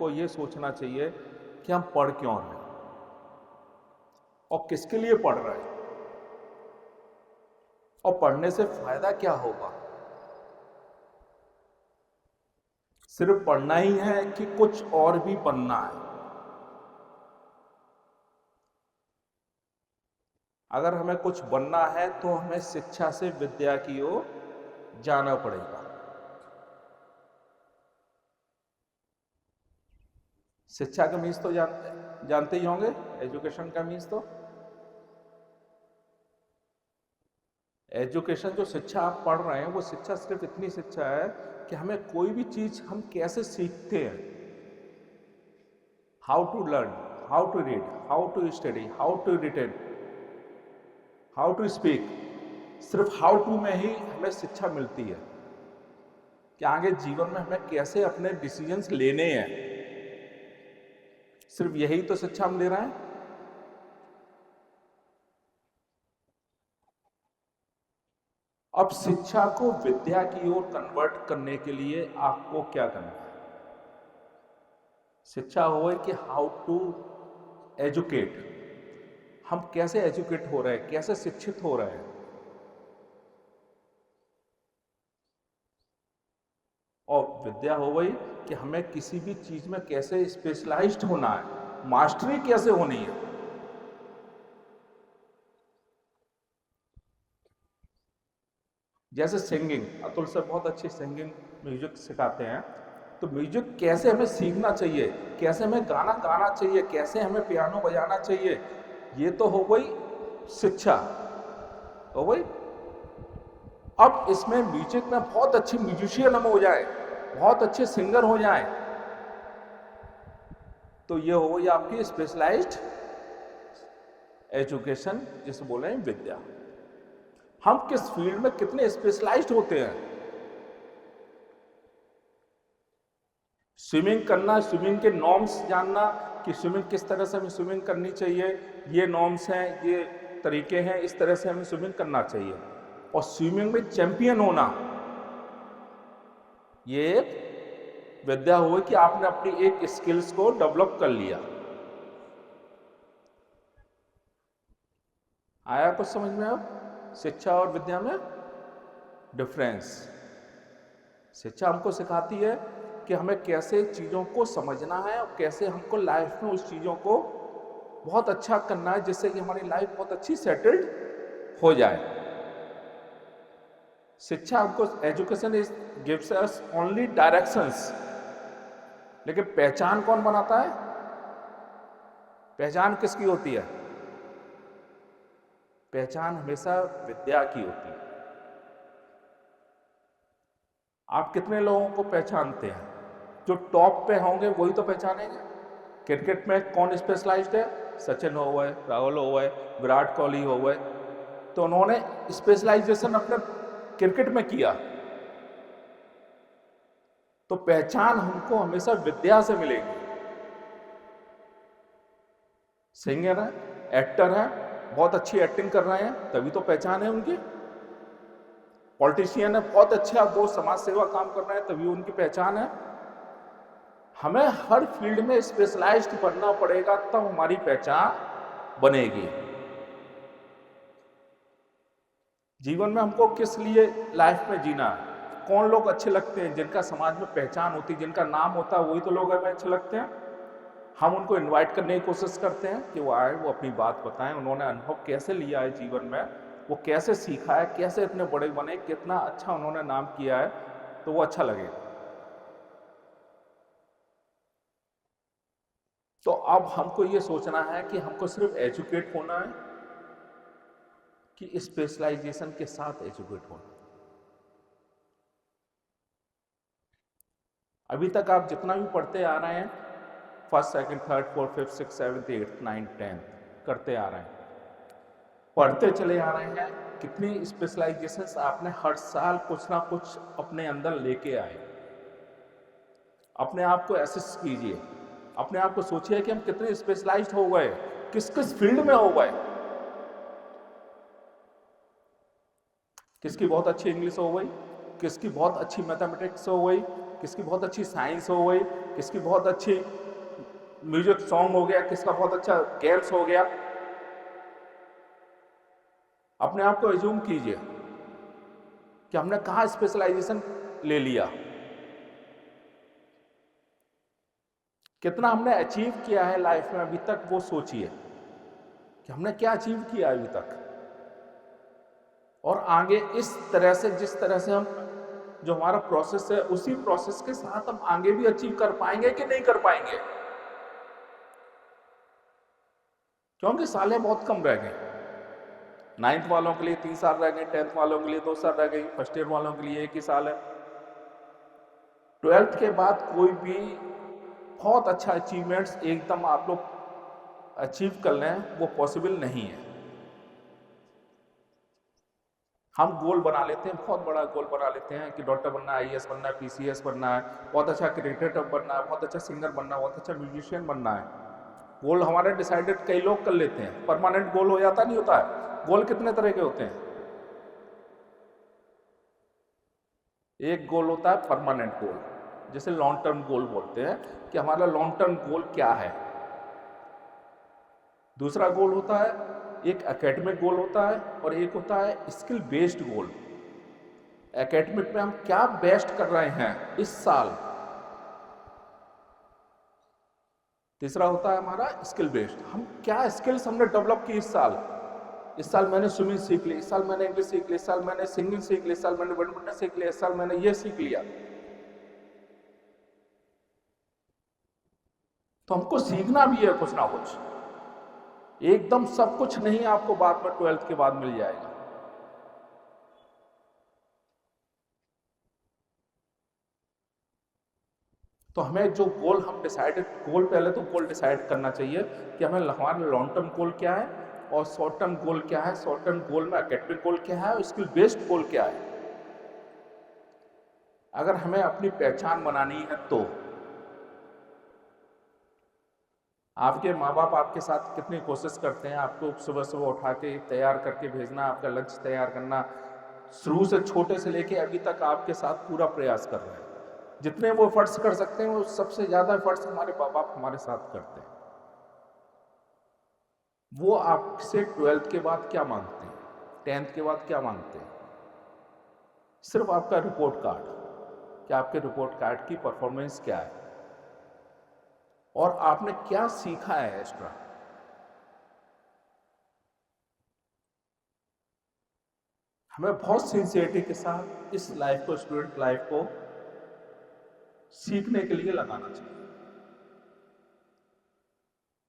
को ये सोचना चाहिए कि हम पढ़ क्यों रहे हैं और किसके लिए पढ़ रहे हैं और पढ़ने से फायदा क्या होगा। सिर्फ पढ़ना ही है कि कुछ और भी बनना है। अगर हमें कुछ बनना है तो हमें शिक्षा से विद्या की ओर जाना पड़ेगा। शिक्षा का मीन्स तो जानते ही होंगे, एजुकेशन का मीन्स तो एजुकेशन, जो शिक्षा आप पढ़ रहे हैं वो शिक्षा सिर्फ इतनी शिक्षा है कि हमें कोई भी चीज हम कैसे सीखते हैं, how to learn, how to read, how to study, how to retain, how to speak. सिर्फ हाउ टू में ही हमें शिक्षा मिलती है कि आगे जीवन में हमें कैसे अपने डिसीजंस लेने हैं। सिर्फ यही तो शिक्षा हम ले रहे हैं। अब शिक्षा को विद्या की ओर कन्वर्ट करने के लिए आपको क्या करना है। शिक्षा हो कि हाउ टू एजुकेट, हम कैसे एजुकेट हो रहे हैं, कैसे शिक्षित हो रहे हैं। और विद्या हो गई कि हमें किसी भी चीज में कैसे स्पेशलाइज्ड होना है, मास्टरी कैसे होनी है। जैसे सिंगिंग, अतुल सर बहुत अच्छी सिंगिंग म्यूजिक सिखाते हैं, तो म्यूजिक कैसे हमें सीखना चाहिए, कैसे हमें गाना गाना चाहिए, कैसे हमें पियानो बजाना चाहिए, ये तो हो गई शिक्षा, हो गई। अब इसमें म्यूजिक में बहुत अच्छे म्यूजिशियन हम हो जाए, बहुत अच्छे सिंगर हो जाए, तो ये हो गई आपकी स्पेशलाइज्ड एजुकेशन, जिसे बोले हैं विद्या। हम किस फील्ड में कितने स्पेशलाइज्ड होते हैं। स्विमिंग करना, स्विमिंग के नॉर्म्स जानना कि स्विमिंग किस तरह से हमें स्विमिंग करनी चाहिए, ये नॉर्म्स हैं, ये तरीके हैं, इस तरह से हमें स्विमिंग करना चाहिए। और स्विमिंग में चैंपियन होना, ये एक विद्या हुई कि आपने अपनी एक स्किल्स को डेवलप कर लिया। आया कुछ समझ में अब शिक्षा और विद्या में डिफरेंस। शिक्षा हमको सिखाती है कि हमें कैसे चीजों को समझना है और कैसे हमको लाइफ में उस चीजों को बहुत अच्छा करना है, जिससे कि हमारी लाइफ बहुत अच्छी सेटल्ड हो जाए। शिक्षा हमको, education is gives us only directions, लेकिन पहचान कौन बनाता है। पहचान किसकी होती है। पहचान हमेशा विद्या की होती है। आप कितने लोगों को पहचानते हैं। जो टॉप पे होंगे वही तो पहचानेंगे। क्रिकेट में कौन स्पेशलाइज्ड है, सचिन हो गए, राहुल हो गए, विराट कोहली हो गए, तो उन्होंने स्पेशलाइजेशन अपने क्रिकेट में किया। तो पहचान हमको हमेशा विद्या से मिलेगी। सिंगर है, एक्टर है, बहुत अच्छी एक्टिंग कर रहे हैं, तभी तो पहचान है उनकी। पॉलिटिशियन है, बहुत अच्छा वो समाज सेवा काम कर रहे हैं, तभी उनकी पहचान है। हमें हर फील्ड में स्पेशलाइज्ड बनना पड़ेगा, तब हमारी पहचान बनेगी। जीवन में हमको किस लिए लाइफ में जीना है। कौन लोग अच्छे लगते हैं, जिनका समाज में पहचान होती है, जिनका नाम होता है, वही तो लोग हमें अच्छे लगते हैं। हम उनको इनवाइट करने की कोशिश करते हैं कि वो आए, वो अपनी बात बताएं, उन्होंने अनुभव कैसे लिया है जीवन में, वो कैसे सीखा है, कैसे इतने बड़े बने, कितना अच्छा उन्होंने नाम किया है, तो वो अच्छा लगेगा। तो अब हमको ये सोचना है कि हमको सिर्फ एजुकेट होना है कि स्पेशलाइजेशन के साथ एजुकेट होना। अभी तक आप जितना भी पढ़ते आ रहे हैं, first, second, third, fourth, fifth, six, seventh, eighth, ninth, tenth करते आ रहे हैं, पढ़ते चले आ रहे हैं। कितनी स्पेशलाइजेशंस आपने हर साल कुछ ना कुछ अपने अंदर लेके आए। अपने आप को एसेस कीजिए, अपने आप को सोचिए कि हम कितने स्पेशलाइज्ड हो गए, किस किस फील्ड में हो गए। किसकी बहुत अच्छी इंग्लिश हो गई, किसकी बहुत अच्छी मैथमेटिक्स हो गई, किसकी बहुत अच्छी साइंस हो गई, किसकी बहुत अच्छी म्यूजिक सॉन्ग हो गया, किसका बहुत अच्छा गेम्स हो गया। अपने आप को एज्यूम कीजिए कि हमने कहाँ स्पेशलाइजेशन ले लिया, कितना हमने अचीव किया है लाइफ में अभी तक, वो सोचिए कि हमने क्या अचीव किया अभी तक। और आगे इस तरह से, जिस तरह से हम, जो हमारा प्रोसेस है, उसी प्रोसेस के साथ हम आगे भी अचीव कर पाएंगे कि नहीं कर पाएंगे, क्योंकि सालें बहुत कम रह गई। 9th वालों के लिए 3 साल रह गए, 10th वालों के लिए 2 साल रह गई, फर्स्ट ईयर वालों के लिए 1 ही साल है। 12th के बाद कोई भी बहुत अच्छा अचीवमेंट्स एकदम आप लोग अचीव कर लें, वो पॉसिबल नहीं है। हम गोल बना लेते हैं, बहुत बड़ा गोल बना लेते हैं कि डॉक्टर बनना है, आईएएस बनना है, पीसीएस बनना है, बहुत अच्छा क्रिकेटर बनना है, बहुत अच्छा सिंगर बनना है, बहुत अच्छा म्यूजिशियन बनना है। गोल हमारे डिसाइडेड कई लोग कर लेते हैं, परमानेंट गोल हो जाता नहीं होता है। गोल कितने तरह के होते हैं? एक गोल होता है परमानेंट गोल, जैसे लॉन्ग टर्म गोल बोलते हैं कि हमारा लॉन्ग टर्म गोल क्या है। दूसरा गोल होता है, एक एकेडमिक गोल होता है, और एक होता है स्किल बेस्ड गोल। एकेडमिक में हम क्या बेस्ट कर रहे हैं इस साल। तीसरा होता है हमारा स्किल बेस्ड, हम क्या स्किल्स हमने डेवलप की इस साल। इस साल मैंने स्विमिंग सीख ली, इस साल मैंने इंग्लिश सीख ली, इस साल मैंने सिंगिंग सीख ली, इस साल मैंने बैडमिंटन सीख लिया, इस साल मैंने ये सीख लिया। तो हमको सीखना भी है कुछ ना कुछ, एकदम सब कुछ नहीं आपको बाद में 12th के बाद मिल जाएगा। तो हमें जो गोल हम डिसाइडेड गोल, पहले तो गोल डिसाइड करना चाहिए कि हमें हमारा लॉन्ग टर्म गोल क्या है और शॉर्ट टर्म गोल क्या है। शॉर्ट टर्म गोल में एकेडमिक गोल क्या है और स्किल बेस्ड गोल क्या है। अगर हमें अपनी पहचान बनानी है तो आपके माँ बाप आपके साथ कितनी कोशिश करते हैं आपको सुबह सुबह उठा के तैयार करके भेजना, आपका लंच तैयार करना, शुरू से छोटे से लेके अभी तक आपके साथ पूरा प्रयास कर रहे हैं। जितने वो एफर्ट्स कर सकते हैं, वो सबसे ज्यादा एफर्ट्स हमारे माँ बाप हमारे साथ करते हैं। वो आपसे 12th के बाद क्या मांगते हैं, 10th के बाद क्या मांगते हैं? सिर्फ आपका रिपोर्ट कार्ड, कि आपके रिपोर्ट कार्ड की परफॉर्मेंस क्या है और आपने क्या सीखा है एक्स्ट्रा। हमें बहुत सिंसियरिटी के साथ इस लाइफ को, स्टूडेंट लाइफ को सीखने के लिए लगाना चाहिए।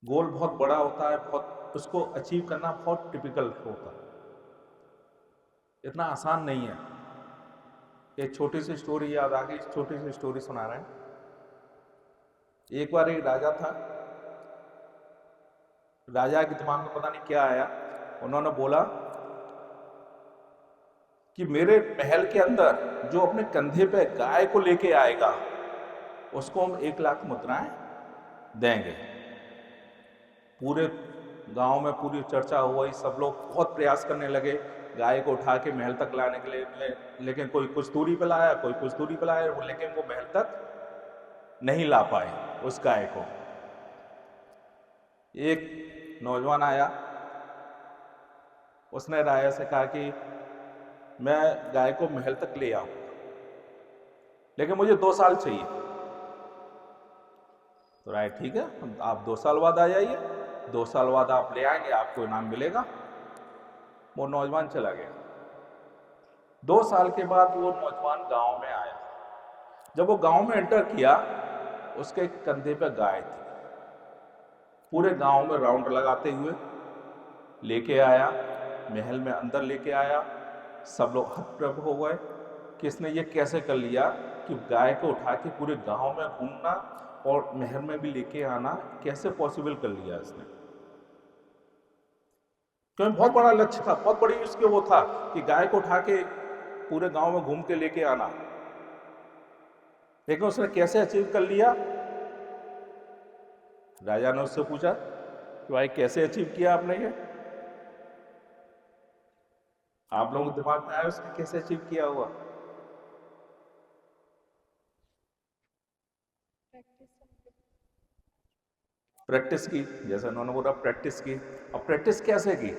गोल बहुत बड़ा होता है, बहुत उसको अचीव करना बहुत टिपिकल होता है, इतना आसान नहीं है। एक छोटी सी स्टोरी याद आ गई, छोटी सी स्टोरी सुना रहे हैं। एक बार एक राजा था, राजा के दिमाग में पता नहीं क्या आया, उन्होंने बोला कि मेरे महल के अंदर जो अपने कंधे पे गाय को लेके आएगा उसको हम 1 लाख मुद्राएं देंगे। पूरे गांव में पूरी चर्चा हुई, सब लोग बहुत प्रयास करने लगे गाय को उठा के महल तक लाने के लिए, लेकिन कोई कुछ दूरी पे लाया, कोई कुछ दूरी पे लाया, लेकिन वो महल तक नहीं ला पाए उस गाय को। एक नौजवान आया, उसने राजा से कहा कि मैं गाय को महल तक ले आऊं, लेकिन मुझे 2 साल चाहिए। तो राय ठीक है, आप 2 साल बाद आ जाइए, 2 साल बाद आप ले आएंगे, आपको इनाम मिलेगा। वो नौजवान चला गया। 2 साल के बाद वो नौजवान गांव में आया। जब वो गांव में एंटर किया, उसके कंधे पे गाय थी। पूरे गांव में राउंड लगाते हुए लेके आया, महल में अंदर लेके आया। सब लोग हतप्रभ हो गए कि इसने ये कैसे कर लिया कि गाय को उठा के पूरे गांव में घूमना और महल में भी लेके आना, कैसे पॉसिबल कर लिया इसने। क्योंकि बहुत बड़ा लक्ष्य था, बहुत बड़ी उसके वो था कि गाय को उठा के पूरे गांव में घूम के लेके आना, लेकिन उसने कैसे अचीव कर लिया। राजा ने उससे पूछा कि भाई कैसे अचीव किया आपने ये, आप लोगों के दिमाग में आया उसने कैसे अचीव किया हुआ। प्रैक्टिस की, जैसे उन्होंने बोला प्रैक्टिस की। अब प्रैक्टिस कैसे की?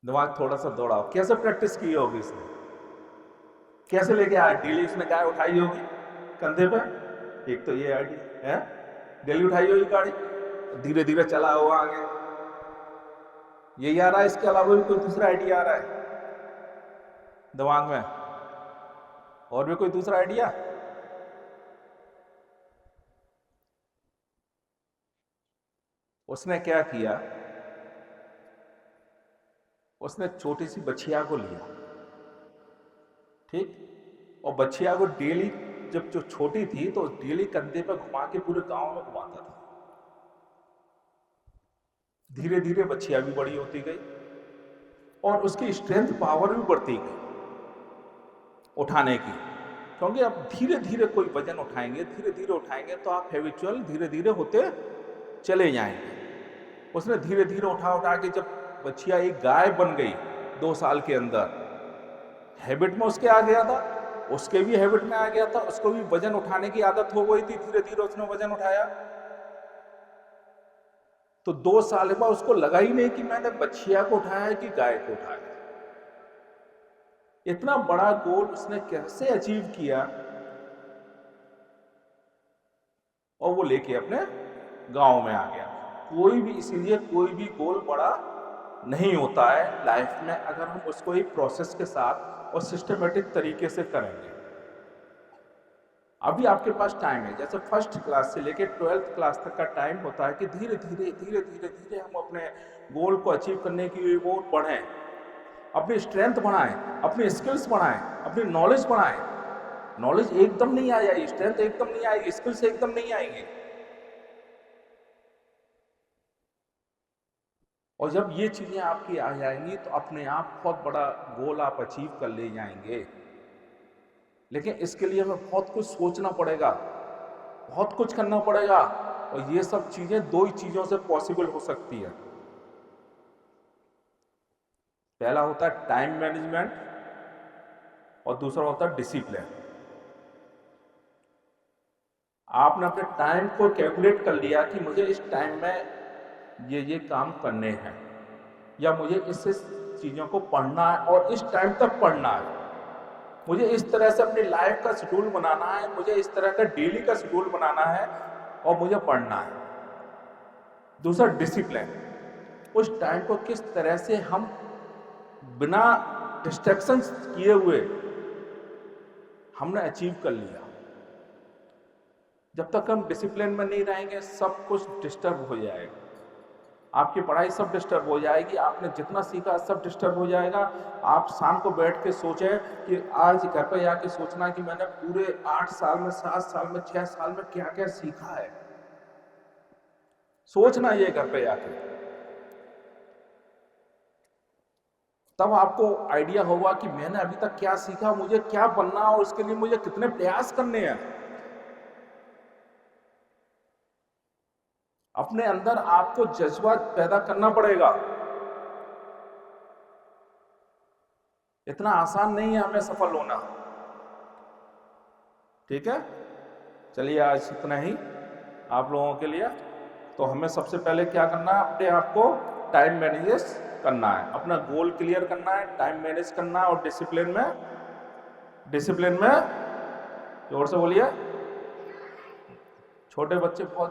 दिमाग थोड़ा सा दौड़ाओ, कैसे प्रैक्टिस की होगी इसने? कैसे लेके आया? डेली उसने गाय उठाई होगी कंधे पे, एक तो ये आइडिया है, डेली उठाई होगी गाड़ी, धीरे धीरे चला हुआ आगे, यही आ रहा है। इसके अलावा भी कोई दूसरा आइडिया आ रहा है दिमाग में? और भी कोई दूसरा आइडिया? उसने क्या किया, उसने छोटी सी बछिया को लिया, ठीक, और बछिया को डेली, जब जो छोटी थी तो डेली कंधे पर घुमा के पूरे गांव में घुमाता था। धीरे धीरे बछिया भी बड़ी होती गई और उसकी स्ट्रेंथ पावर भी बढ़ती गई उठाने की, क्योंकि अब धीरे धीरे कोई वजन उठाएंगे, धीरे धीरे उठाएंगे तो आप हैबिचुअल धीरे धीरे होते चले जाएंगे। उसने धीरे धीरे उठा उठा के जब बछिया एक गाय बन गई 2 साल के अंदर, हैबिट में उसके आ गया था, उसके भी हैबिट में आ गया था, उसको भी वजन उठाने की आदत हो गई थी, धीरे धीरे उसने वजन उठाया। तो 2 साल बाद उसको लगा ही नहीं कि मैंने बछिया को उठाया है कि गाय को उठाया। इतना बड़ा गोल उसने कैसे अचीव किया, और वो लेके अपने गांव में आ गया। कोई भी, इसीलिए कोई भी गोल बड़ा नहीं होता है लाइफ में अगर हम उसको एक प्रोसेस के साथ और सिस्टमेटिक तरीके से करेंगे। अभी आपके पास टाइम है, जैसे फर्स्ट क्लास से लेके 12th क्लास तक का टाइम होता है कि धीरे धीरे धीरे धीरे धीरे हम अपने गोल को अचीव करने की ओर बढ़ें, अपनी स्ट्रेंथ बढ़ाएं, अपनी स्किल्स बढ़ाएं, अपनी नॉलेज बढ़ाएं। नॉलेज एकदम नहीं आ जाएगी, स्ट्रेंथ एकदम नहीं आएगी, स्किल्स एकदम नहीं आएंगे। और जब ये चीजें आपकी आ जाएंगी तो अपने आप बहुत बड़ा गोल आप अचीव कर ले जाएंगे। लेकिन इसके लिए हमें बहुत कुछ सोचना पड़ेगा, बहुत कुछ करना पड़ेगा, और ये सब चीजें 2 ही चीजों से पॉसिबल हो सकती है। पहला होता है टाइम मैनेजमेंट और दूसरा होता है डिसिप्लिन। आपने अपने टाइम को कैलकुलेट कर लिया कि मुझे इस टाइम में ये काम करने हैं, या मुझे इस चीजों को पढ़ना है और इस टाइम तक पढ़ना है, मुझे इस तरह से अपनी लाइफ का शेड्यूल बनाना है, मुझे इस तरह का डेली का शेड्यूल बनाना है और मुझे पढ़ना है। दूसरा डिसिप्लिन, उस टाइम को किस तरह से हम बिना डिस्ट्रैक्शंस किए हुए हमने अचीव कर लिया। जब तक हम डिसिप्लिन में नहीं रहेंगे सब कुछ डिस्टर्ब हो जाएगा, आपकी पढ़ाई सब डिस्टर्ब हो जाएगी, आपने जितना सीखा सब डिस्टर्ब हो जाएगा। आप शाम को बैठ के सोचें कि आज घर पे जाके सोचना कि मैंने पूरे 8 साल में, 7 साल में, 6 साल में क्या क्या सीखा है, सोचना ये घर पे जाके, तब आपको आइडिया होगा कि मैंने अभी तक क्या सीखा, मुझे क्या बनना और उसके लिए मुझे कितने प्रयास करने हैं। अपने अंदर आपको जज्बा पैदा करना पड़ेगा। इतना आसान नहीं है हमें सफल होना, ठीक है। चलिए आज इतना ही आप लोगों के लिए। तो हमें सबसे पहले क्या करना है, अपने आप को टाइम मैनेज करना है, अपना गोल क्लियर करना है, टाइम मैनेज करना है, और डिसिप्लिन में जोर से बोलिए, छोटे बच्चे बहुत